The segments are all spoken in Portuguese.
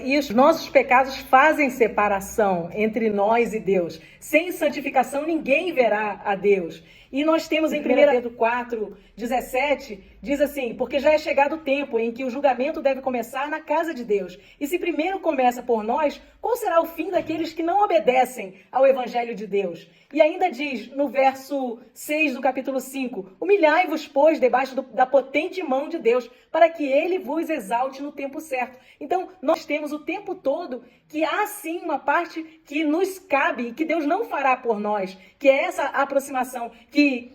E os nossos pecados fazem separação entre nós e Deus. Sem santificação, ninguém verá a Deus. E nós temos em 1 Pedro 4:17, diz assim: porque já é chegado o tempo em que o julgamento deve começar na casa de Deus. E se primeiro começa por nós, qual será o fim daqueles que não obedecem ao Evangelho de Deus? E ainda diz no verso 6 do capítulo 5, humilhai-vos, pois, debaixo da potente mão de Deus, para que ele vos exalte no tempo certo. Então, nós temos o tempo todo que há sim uma parte que nos cabe e que Deus não fará por nós, que é essa aproximação que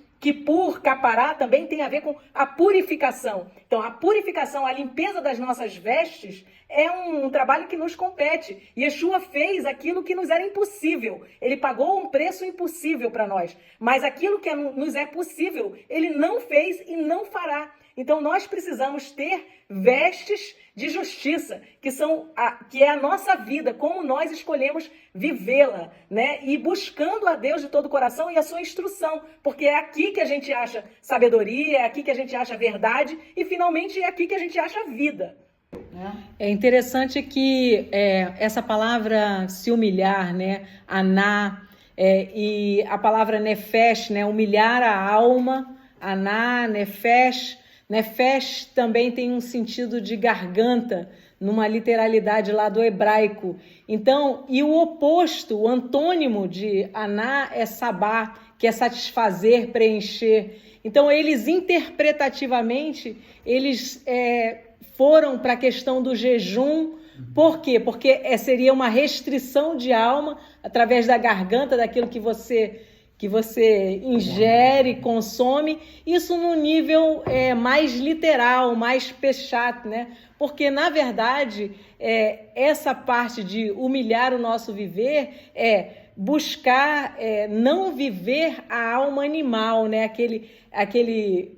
por capará também tem a ver com a purificação. Então, a purificação, a limpeza das nossas vestes é um trabalho que nos compete. Yeshua fez aquilo que nos era impossível. Ele pagou um preço impossível para nós. Mas aquilo que nos é possível, ele não fez e não fará. Então, nós precisamos ter vestes de justiça, que é a nossa vida, como nós escolhemos vivê-la, né? E buscando a Deus de todo o coração e a sua instrução, porque é aqui que a gente acha sabedoria, é aqui que a gente acha verdade e, finalmente, é aqui que a gente acha vida. É interessante que essa palavra se humilhar, né? Aná, e a palavra nefesh, né? Humilhar a alma, aná, nefesh. Nefesh também tem um sentido de garganta, numa literalidade lá do hebraico. Então, e o oposto, o antônimo de aná é sabá, que é satisfazer, preencher. Então, eles interpretativamente, eles foram para a questão do jejum. Por quê? Porque seria uma restrição de alma através da garganta, daquilo que você ingere, consome, isso no nível mais literal, mais pechat, né? Porque, na verdade, essa parte de humilhar o nosso viver é buscar não viver a alma animal, né? Aquele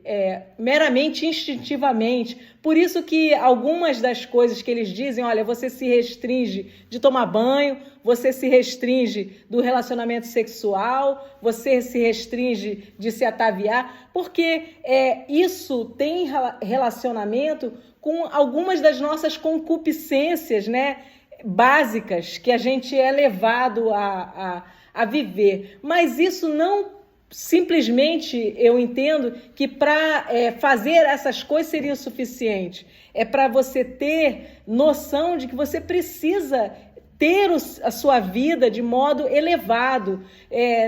meramente instintivamente. Por isso que algumas das coisas que eles dizem, olha, você se restringe de tomar banho, você se restringe do relacionamento sexual, você se restringe de se ataviar, porque isso tem relacionamento com algumas das nossas concupiscências, né, básicas, que a gente é levado a viver. Mas isso não simplesmente, eu entendo que para fazer essas coisas seria o suficiente. É para você ter noção de que você precisa ter a sua vida de modo elevado.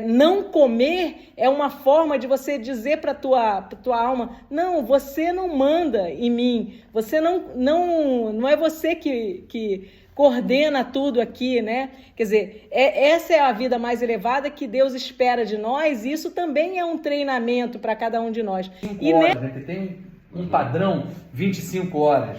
Não comer é uma forma de você dizer para tua alma, não, você não manda em mim, você não é você que coordena tudo aqui, né? Quer dizer, essa é a vida mais elevada que Deus espera de nós, e isso também é um treinamento para cada um de nós. 5 horas, né? Que tem um padrão 25 horas.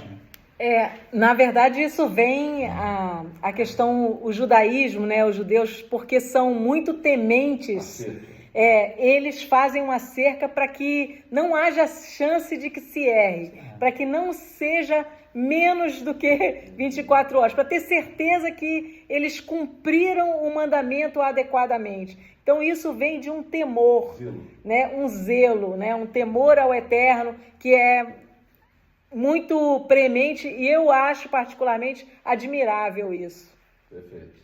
Na verdade, isso vem a questão, o judaísmo, né? Os judeus, porque são muito tementes, eles fazem uma cerca para que não haja chance de que se erre, para que não seja menos do que 24 horas, para ter certeza que eles cumpriram o mandamento adequadamente. Então isso vem de um temor, né? Um zelo, né? Um temor ao eterno, que é muito premente, e eu acho particularmente admirável isso. Perfeito.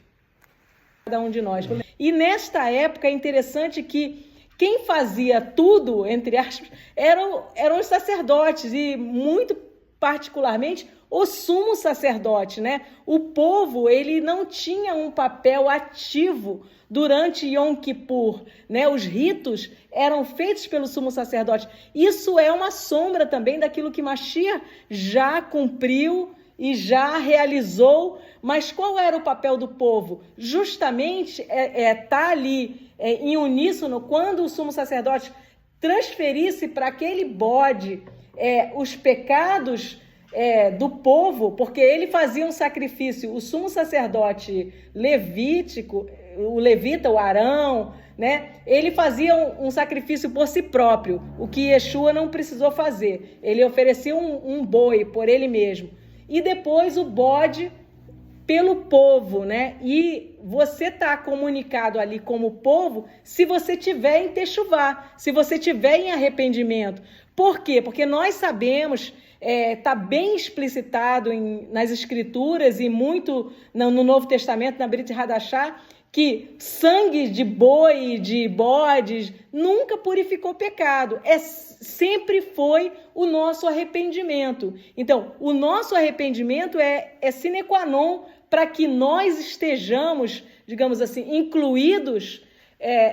Cada um de nós. E nesta época é interessante que quem fazia tudo, entre aspas, eram os sacerdotes, e muito particularmente o sumo sacerdote, né? O povo, ele não tinha um papel ativo durante Yom Kippur, né? Os ritos eram feitos pelo sumo sacerdote. Isso é uma sombra também daquilo que Mashiach já cumpriu e já realizou. Mas qual era o papel do povo? Justamente tá ali em uníssono quando o sumo sacerdote transferisse para aquele bode os pecados do povo, porque ele fazia um sacrifício, o sumo sacerdote levítico, o levita, o Arão, né? Ele fazia um sacrifício por si próprio, o que Yeshua não precisou fazer. Ele oferecia um boi por ele mesmo. E depois o bode pelo povo, né? E você está comunicado ali como povo se você tiver em techuvá, se você tiver em arrependimento. Por quê? Porque nós sabemos, está bem explicitado nas Escrituras e muito no Novo Testamento, na Brit Hadashah, que sangue de boi, de bodes, nunca purificou pecado. Sempre foi o nosso arrependimento. Então, o nosso arrependimento é sine qua non para que nós estejamos, digamos assim, incluídos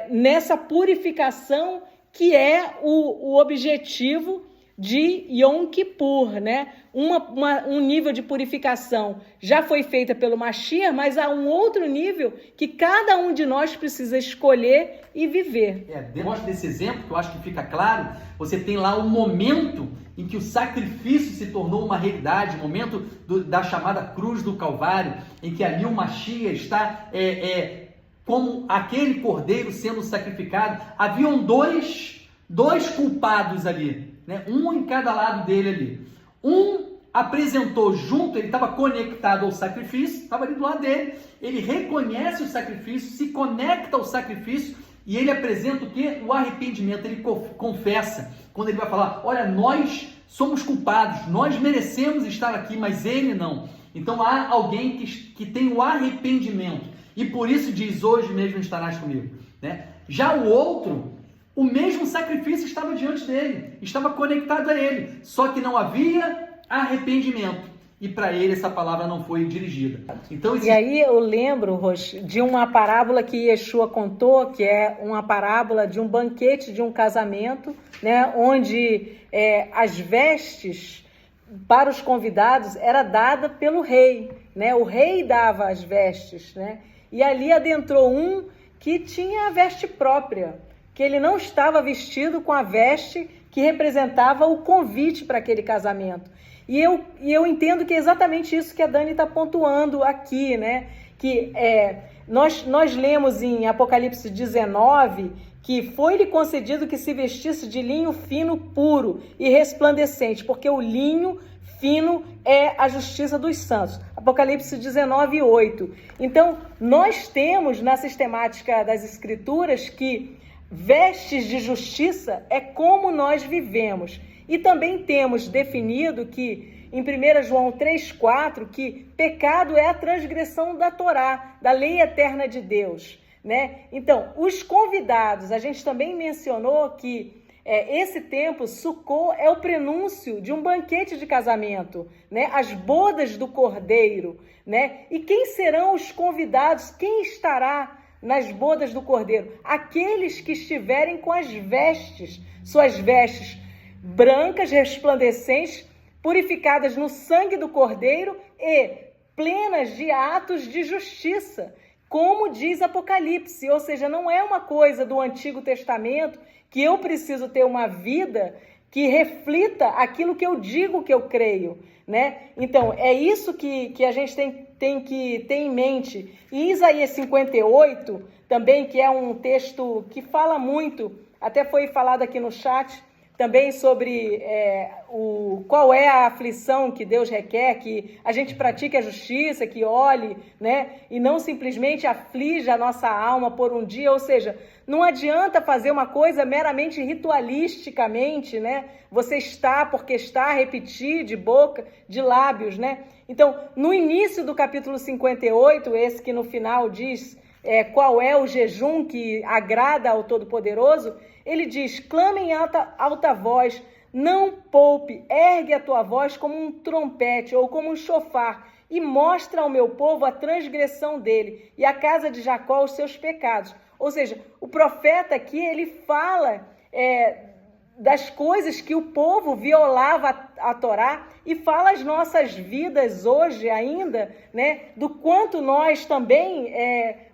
nessa purificação que é o objetivo de Yom Kippur, né? Um nível de purificação já foi feita pelo Mashiach, mas há um outro nível que cada um de nós precisa escolher e viver. Depois desse exemplo, que eu acho que fica claro, você tem lá o momento em que o sacrifício se tornou uma realidade, o momento da chamada cruz do Calvário, em que ali o Mashiach está como aquele cordeiro sendo sacrificado. Haviam dois culpados ali, né? Um em cada lado dele ali. Um apresentou junto, ele estava conectado ao sacrifício, estava ali do lado dele, ele reconhece o sacrifício, se conecta ao sacrifício e ele apresenta o quê? O arrependimento, ele confessa, quando ele vai falar, olha, nós somos culpados, nós merecemos estar aqui, mas ele não. Então há alguém que tem o arrependimento, e por isso diz, hoje mesmo estarás comigo, né? Já o outro, o mesmo sacrifício estava diante dele, estava conectado a ele, só que não havia arrependimento. E para ele essa palavra não foi dirigida. Então, E aí eu lembro, Roche, de uma parábola que Yeshua contou, que é uma parábola de um banquete de um casamento, né, onde as vestes para os convidados era dada pelo rei, né? O rei dava as vestes, né? E ali adentrou um que tinha a veste própria, que ele não estava vestido com a veste que representava o convite para aquele casamento. E eu entendo que é exatamente isso que a Dani está pontuando aqui, né? Que nós lemos em Apocalipse 19 que foi-lhe concedido que se vestisse de linho fino, puro e resplandecente, porque o linho fino é a justiça dos santos. Apocalipse 19, 8. Então, nós temos na sistemática das Escrituras que vestes de justiça é como nós vivemos. E também temos definido que, em 1 João 3,4, que pecado é a transgressão da Torá, da lei eterna de Deus, né? Então, os convidados, a gente também mencionou que esse tempo, Sukkot, é o prenúncio de um banquete de casamento, né? As bodas do Cordeiro, né? E quem serão os convidados? Quem estará nas bodas do Cordeiro? Aqueles que estiverem com as vestes, suas vestes brancas, resplandecentes, purificadas no sangue do Cordeiro e plenas de atos de justiça, como diz Apocalipse. Ou seja, não é uma coisa do Antigo Testamento que eu preciso ter uma vida que reflita aquilo que eu digo que eu creio, né? Então, é isso que a gente tem que ter em mente. E Isaías 58, também, que é um texto que fala muito, até foi falado aqui no chat, também sobre qual é a aflição que Deus requer, que a gente pratique a justiça, que olhe, né? E não simplesmente aflija a nossa alma por um dia. Ou seja, não adianta fazer uma coisa meramente ritualisticamente, né? Você está porque está, repetir de boca, de lábios, né? Então, no início do capítulo 58, esse que no final diz qual é o jejum que agrada ao Todo-Poderoso, ele diz, clama em alta voz, não poupe, ergue a tua voz como um trompete ou como um chofar e mostra ao meu povo a transgressão dele e à casa de Jacó os seus pecados. Ou seja, o profeta aqui, ele fala das coisas que o povo violava a Torá e fala as nossas vidas hoje ainda, né, do quanto nós também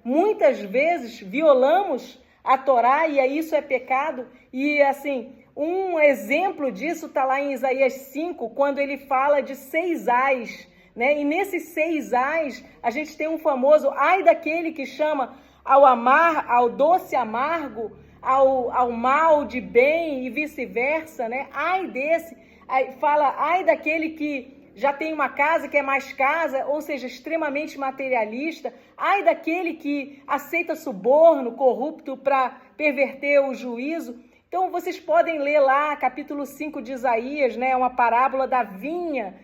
muitas vezes violamos a Torá e isso é pecado. E assim, um exemplo disso está lá em Isaías 5, quando ele fala de 6 ais, né? E nesses 6 ais a gente tem um famoso ai daquele que chama ao doce amargo, ao mal de bem e vice-versa, né? Ai desse, fala ai daquele que já tem uma casa, quer mais casa, ou seja, extremamente materialista. Ai daquele que aceita suborno corrupto para perverter o juízo. Então, vocês podem ler lá, capítulo 5 de Isaías, né? Uma parábola da vinha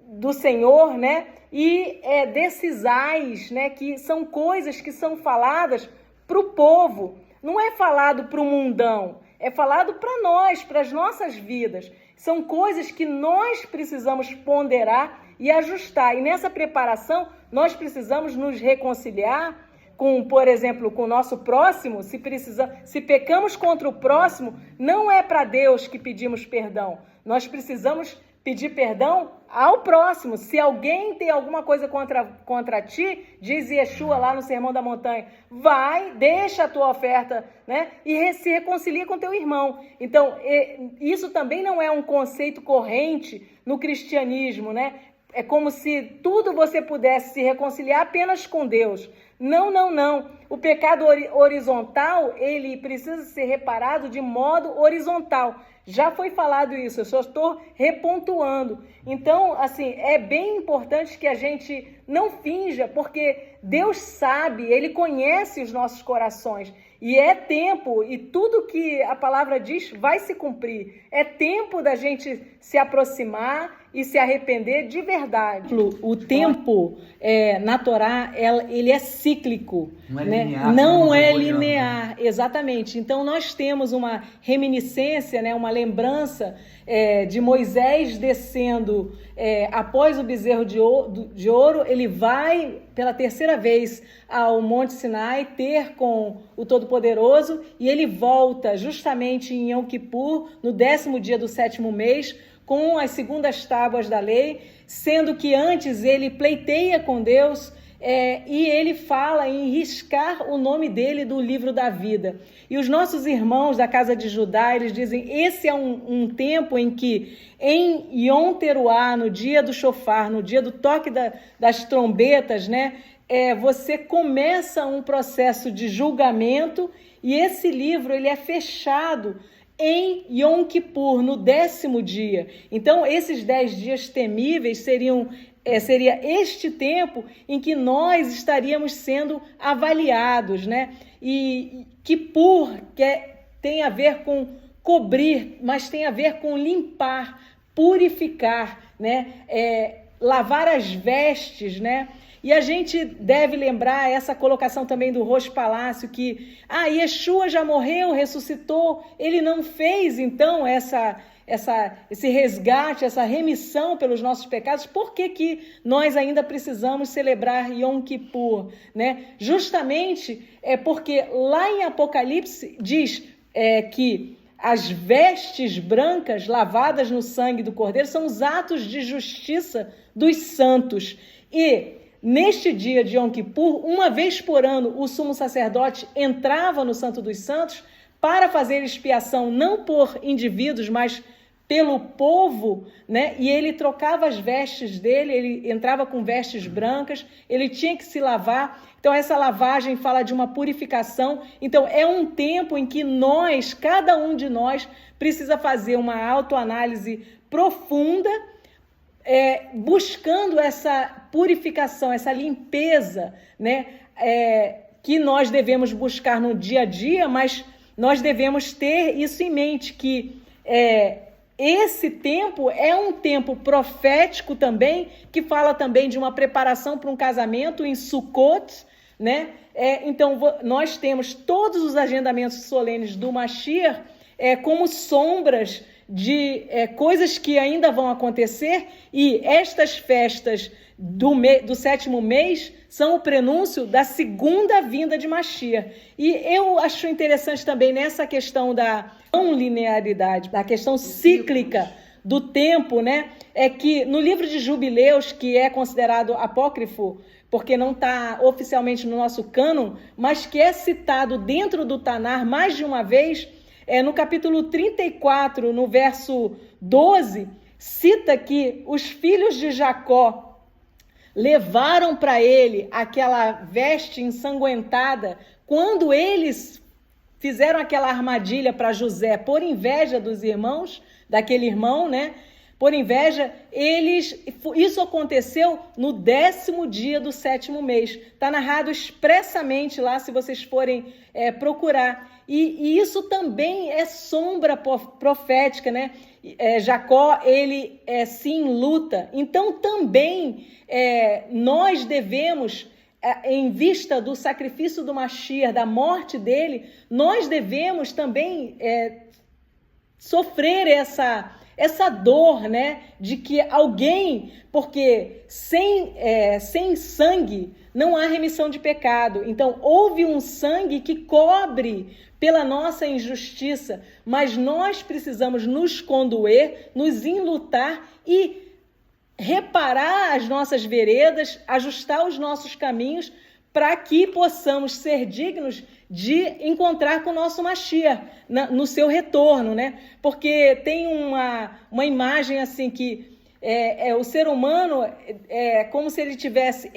do Senhor, né? E desses ais, né? Que são coisas que são faladas para o povo. Não é falado para o mundão, é falado para nós, para as nossas vidas. São coisas que nós precisamos ponderar e ajustar. E nessa preparação, nós precisamos nos reconciliar com, por exemplo, com o nosso próximo. Se pecamos contra o próximo, não é para Deus que pedimos perdão. Nós precisamos pedir perdão ao próximo. Se alguém tem alguma coisa contra ti, diz Yeshua lá no Sermão da Montanha, vai, deixa a tua oferta, né? E se reconcilia com teu irmão. Então, isso também não é um conceito corrente no cristianismo, né? É como se tudo você pudesse se reconciliar apenas com Deus. Não, não, não. O pecado horizontal, ele precisa ser reparado de modo horizontal. Já foi falado isso, eu só estou repontuando. Então, assim, é bem importante que a gente não finja, porque Deus sabe, Ele conhece os nossos corações. E é tempo, e tudo que a palavra diz vai se cumprir. É tempo da gente se aproximar e se arrepender de verdade. O tempo na Torá, ele é cíclico. Não é né? linear. Não é linear, exatamente. Então, nós temos uma reminiscência, né? Uma lembrança de Moisés descendo após o bezerro de ouro. Ele vai pela terceira vez ao Monte Sinai ter com o Todo-Poderoso e ele volta justamente em Yom Kippur, no 10º dia do 7º mês, com as segundas tábuas da lei, sendo que antes ele pleiteia com Deus e ele fala em riscar o nome dele do livro da vida. E os nossos irmãos da casa de Judá, eles dizem, esse é um tempo em que em Yom Teruá, no dia do shofar, no dia do toque das trombetas, né, você começa um processo de julgamento e esse livro ele é fechado em Yom Kippur, no 10º dia. Então, esses 10 dias temíveis seria este tempo em que nós estaríamos sendo avaliados, né? E Kippur tem a ver com cobrir, mas tem a ver com limpar, purificar, né? Lavar as vestes, né? E a gente deve lembrar essa colocação também do Rosh Palácio, que Yeshua já morreu, ressuscitou, ele não fez então esse resgate, essa remissão pelos nossos pecados. Por que nós ainda precisamos celebrar Yom Kippur? Né? Justamente porque lá em Apocalipse diz que as vestes brancas lavadas no sangue do Cordeiro são os atos de justiça dos santos. E neste dia de Yom Kippur, uma vez por ano, o sumo sacerdote entrava no Santo dos Santos para fazer expiação não por indivíduos, mas pelo povo, né? E ele trocava as vestes dele, ele entrava com vestes brancas, ele tinha que se lavar. Então, essa lavagem fala de uma purificação. Então, é um tempo em que cada um de nós, precisa fazer uma autoanálise profunda, buscando essa purificação, essa limpeza, né? Que nós devemos buscar no dia a dia, mas nós devemos ter isso em mente, que esse tempo é um tempo profético também, que fala também de uma preparação para um casamento em Sukkot, né? Então, nós temos todos os agendamentos solenes do Mashiach como sombras de coisas que ainda vão acontecer, e estas festas do 7º mês são o prenúncio da segunda vinda de Mashiach. E eu acho interessante também nessa questão da não linearidade, da questão cíclica do tempo, né? Que no livro de Jubileus, que é considerado apócrifo, porque não está oficialmente no nosso cânon, mas que é citado dentro do Tanar mais de uma vez, no capítulo 34, no verso 12, cita que os filhos de Jacó levaram para ele aquela veste ensanguentada quando eles fizeram aquela armadilha para José por inveja dos irmãos, daquele irmão, né? por inveja, isso aconteceu no 10º dia do 7º mês. Está narrado expressamente lá, se vocês forem procurar. E isso também é sombra profética, né? Jacó, ele sim luta. Então também nós devemos, em vista do sacrifício do Mashiach, da morte dele, nós devemos também sofrer essa dor, né, de que alguém, porque sem sangue não há remissão de pecado. Então, houve um sangue que cobre pela nossa injustiça, mas nós precisamos nos condoer, nos enlutar e reparar as nossas veredas, ajustar os nossos caminhos, para que possamos ser dignos de encontrar com o nosso Mashiach no seu retorno, né? Porque tem uma imagem assim que o ser humano é como se ele tivesse,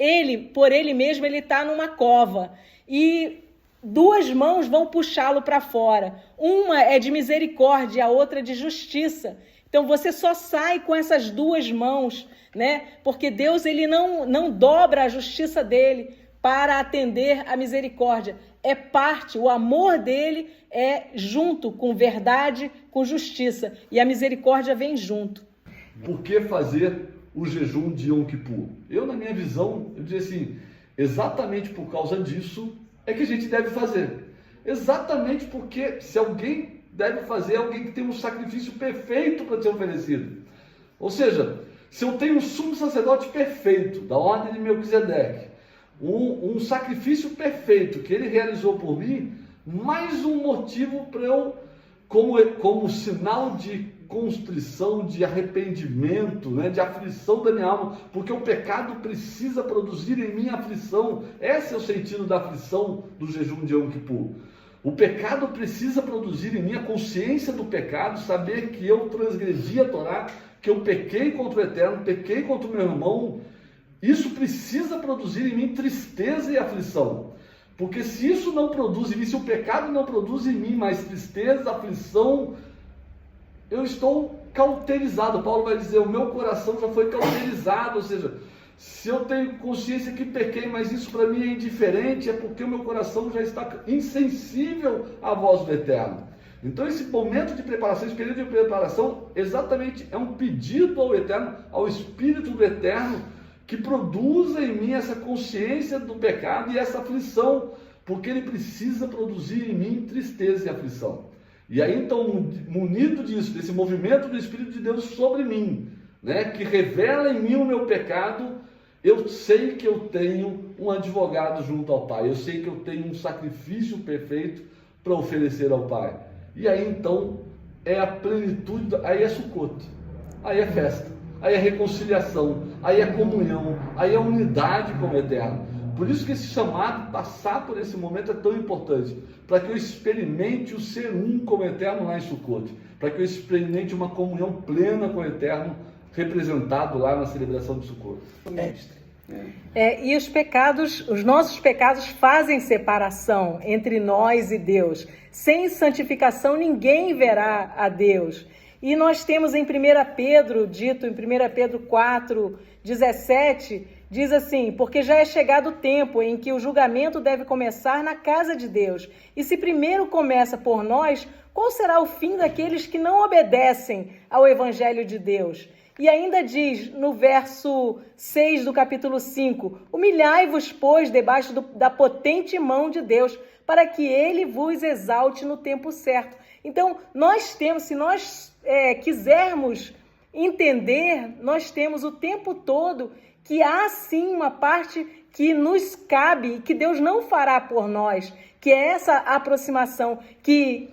por ele mesmo, ele está numa cova e 2 mãos vão puxá-lo para fora. Uma é de misericórdia, a outra de justiça. Então você só sai com essas 2 mãos, né? Porque Deus, ele não dobra a justiça dele para atender a misericórdia. É parte, o amor dele é junto com verdade, com justiça. E a misericórdia vem junto. Por que fazer o jejum de Yom Kippur? Eu, na minha visão, eu diria assim, exatamente por causa disso é que a gente deve fazer. Exatamente porque se alguém deve fazer, é alguém que tem um sacrifício perfeito para ser oferecido. Ou seja, se eu tenho um sumo sacerdote perfeito, da ordem de Melquisedeque, um sacrifício perfeito que ele realizou por mim, mais um motivo para eu, como sinal de constrição, de arrependimento, né, de aflição da minha alma, porque o pecado precisa produzir em mim aflição. Esse é o sentido da aflição do jejum de Yom Kippur. O pecado precisa produzir em mim a consciência do pecado, saber que eu transgredi a Torá, que eu pequei contra o Eterno, pequei contra o meu irmão. Isso precisa produzir em mim tristeza e aflição. Porque se isso não produz em mim, se o pecado não produz em mim mais tristeza, aflição, eu estou cauterizado. Paulo vai dizer, o meu coração já foi cauterizado. Ou seja, se eu tenho consciência que pequei, mas isso para mim é indiferente, é porque o meu coração já está insensível à voz do Eterno. Então esse momento de preparação, esse período de preparação, exatamente é um pedido ao Eterno, ao Espírito do Eterno, que produza em mim essa consciência do pecado e essa aflição, porque ele precisa produzir em mim tristeza e aflição. E aí então, munido disso, desse movimento do Espírito de Deus sobre mim, né, que revela em mim o meu pecado, eu sei que eu tenho um advogado junto ao Pai, eu sei que eu tenho um sacrifício perfeito para oferecer ao Pai. E aí então, é a plenitude, aí é Sukkot, aí é festa. Aí é reconciliação, aí é comunhão, aí é unidade com o Eterno. Por isso que esse chamado, passar por esse momento é tão importante, para que eu experimente o ser um com o Eterno lá em Sukkot, para que eu experimente uma comunhão plena com o Eterno, representado lá na celebração de Sukkot. E os nossos pecados fazem separação entre nós e Deus. Sem santificação ninguém verá a Deus. E nós temos em 1 Pedro, dito em 1 Pedro 4, 17, diz assim, porque já é chegado o tempo em que o julgamento deve começar na casa de Deus. E se primeiro começa por nós, qual será o fim daqueles que não obedecem ao Evangelho de Deus? E ainda diz no verso 6 do capítulo 5, humilhai-vos, pois, debaixo da potente mão de Deus, para que ele vos exalte no tempo certo. Então, se nós quisermos entender, nós temos o tempo todo que há sim uma parte que nos cabe, que Deus não fará por nós, que é essa aproximação, que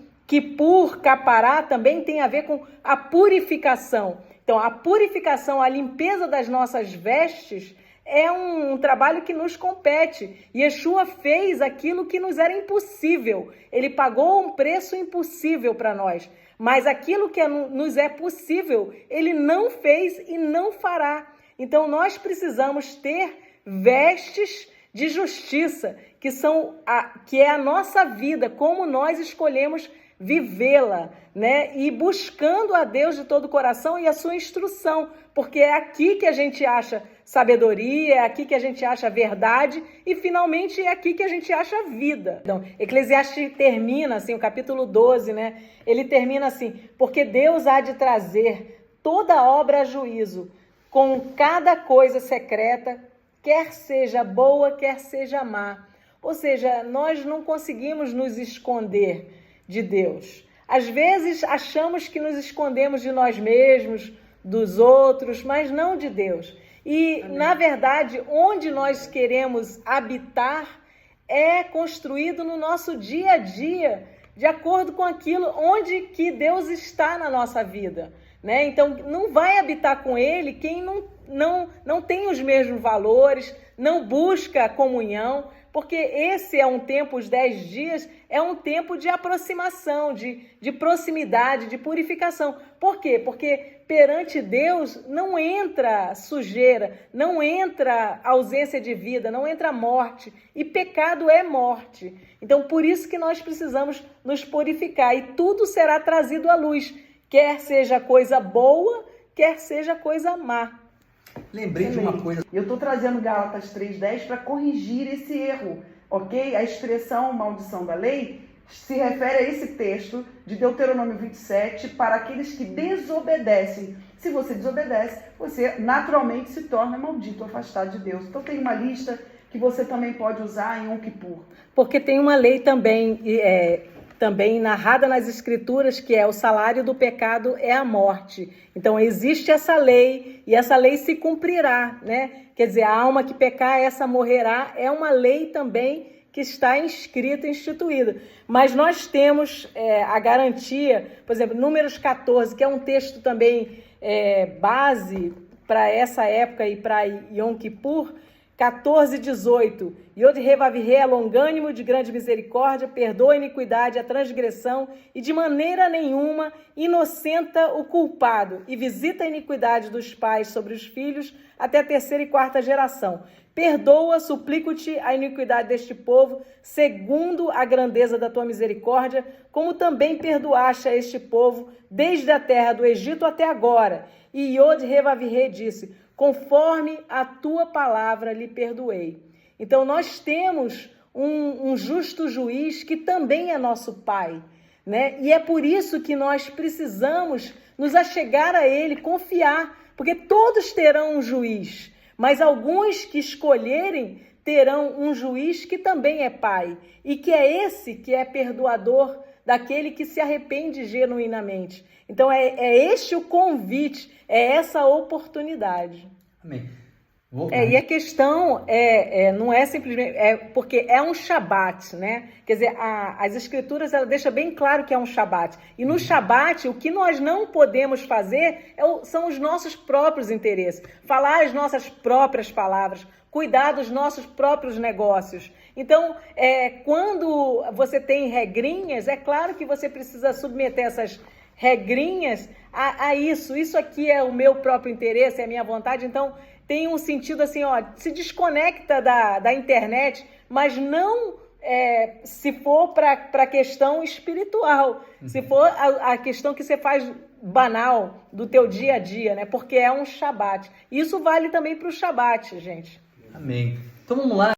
por capará também tem a ver com a purificação. Então, a purificação, a limpeza das nossas vestes é um trabalho que nos compete. Yeshua fez aquilo que nos era impossível. Ele pagou um preço impossível para nós. Mas aquilo que nos é possível, ele não fez e não fará. Então, nós precisamos ter vestes de justiça, que é a nossa vida, como nós escolhemos vivê-la, né? E buscando a Deus de todo o coração e a sua instrução, porque é aqui que a gente acha sabedoria, é aqui que a gente acha verdade e finalmente é aqui que a gente acha vida. Então, Eclesiastes termina assim, o capítulo 12, né? Ele termina assim: porque Deus há de trazer toda obra a juízo, com cada coisa secreta, quer seja boa, quer seja má. Ou seja, nós não conseguimos nos esconder de Deus. Às vezes achamos que nos escondemos de nós mesmos, dos outros, mas não de Deus. E, amém, na verdade, onde nós queremos habitar é construído no nosso dia a dia, de acordo com aquilo onde que Deus está na nossa vida, né? Então, não vai habitar com Ele quem não tem os mesmos valores, não busca a comunhão, porque esse é um tempo, os 10 dias, é um tempo de aproximação, de proximidade, de purificação. Por quê? Porque perante Deus não entra sujeira, não entra ausência de vida, não entra morte. E pecado é morte. Então, por isso que nós precisamos nos purificar. E tudo será trazido à luz, quer seja coisa boa, quer seja coisa má. Lembrei de uma coisa. Eu estou trazendo Gálatas 3:10 para corrigir esse erro, ok? A expressão maldição da lei se refere a esse texto de Deuteronômio 27 para aqueles que desobedecem. Se você desobedece, você naturalmente se torna maldito, afastado de Deus. Então tem uma lista que você também pode usar em Yom Kippur. Porque tem uma lei também narrada nas Escrituras, que é o salário do pecado é a morte. Então existe essa lei e essa lei se cumprirá, né? Quer dizer, a alma que pecar, essa morrerá, é uma lei também que está inscrita, instituída. Mas nós temos a garantia, por exemplo, Números 14, que é um texto também base para essa época e para Yom Kippur, 14:18. Yod Revavirê é longânimo, de grande misericórdia, perdoa a iniquidade, a transgressão, e de maneira nenhuma inocenta o culpado, e visita a iniquidade dos pais sobre os filhos até a 3ª e 4ª geração. Perdoa, suplico-te, a iniquidade deste povo, segundo a grandeza da tua misericórdia, como também perdoaste a este povo, desde a terra do Egito até agora. E Yod Revavirê disse: conforme a tua palavra lhe perdoei. Então nós temos um justo juiz que também é nosso Pai, né? E é por isso que nós precisamos nos achegar a Ele, confiar, porque todos terão um juiz, mas alguns que escolherem terão um juiz que também é Pai, e que é esse que é perdoador daquele que se arrepende genuinamente. Então é este o convite, é essa oportunidade. Amém. E a questão não é simplesmente... porque é um Shabat, né? Quer dizer, as Escrituras ela deixa bem claro que é um Shabat. E no Shabat, o que nós não podemos fazer são os nossos próprios interesses. Falar as nossas próprias palavras, cuidar dos nossos próprios negócios. Então, quando você tem regrinhas, é claro que você precisa submeter essas regrinhas a isso. Isso aqui é o meu próprio interesse, é a minha vontade. Então, tem um sentido assim, se desconecta da internet, mas não se for para a questão espiritual, se for a questão que você faz banal do teu dia a dia, né? Porque é um Shabat. Isso vale também para o Shabat, gente. Amém. Então vamos lá.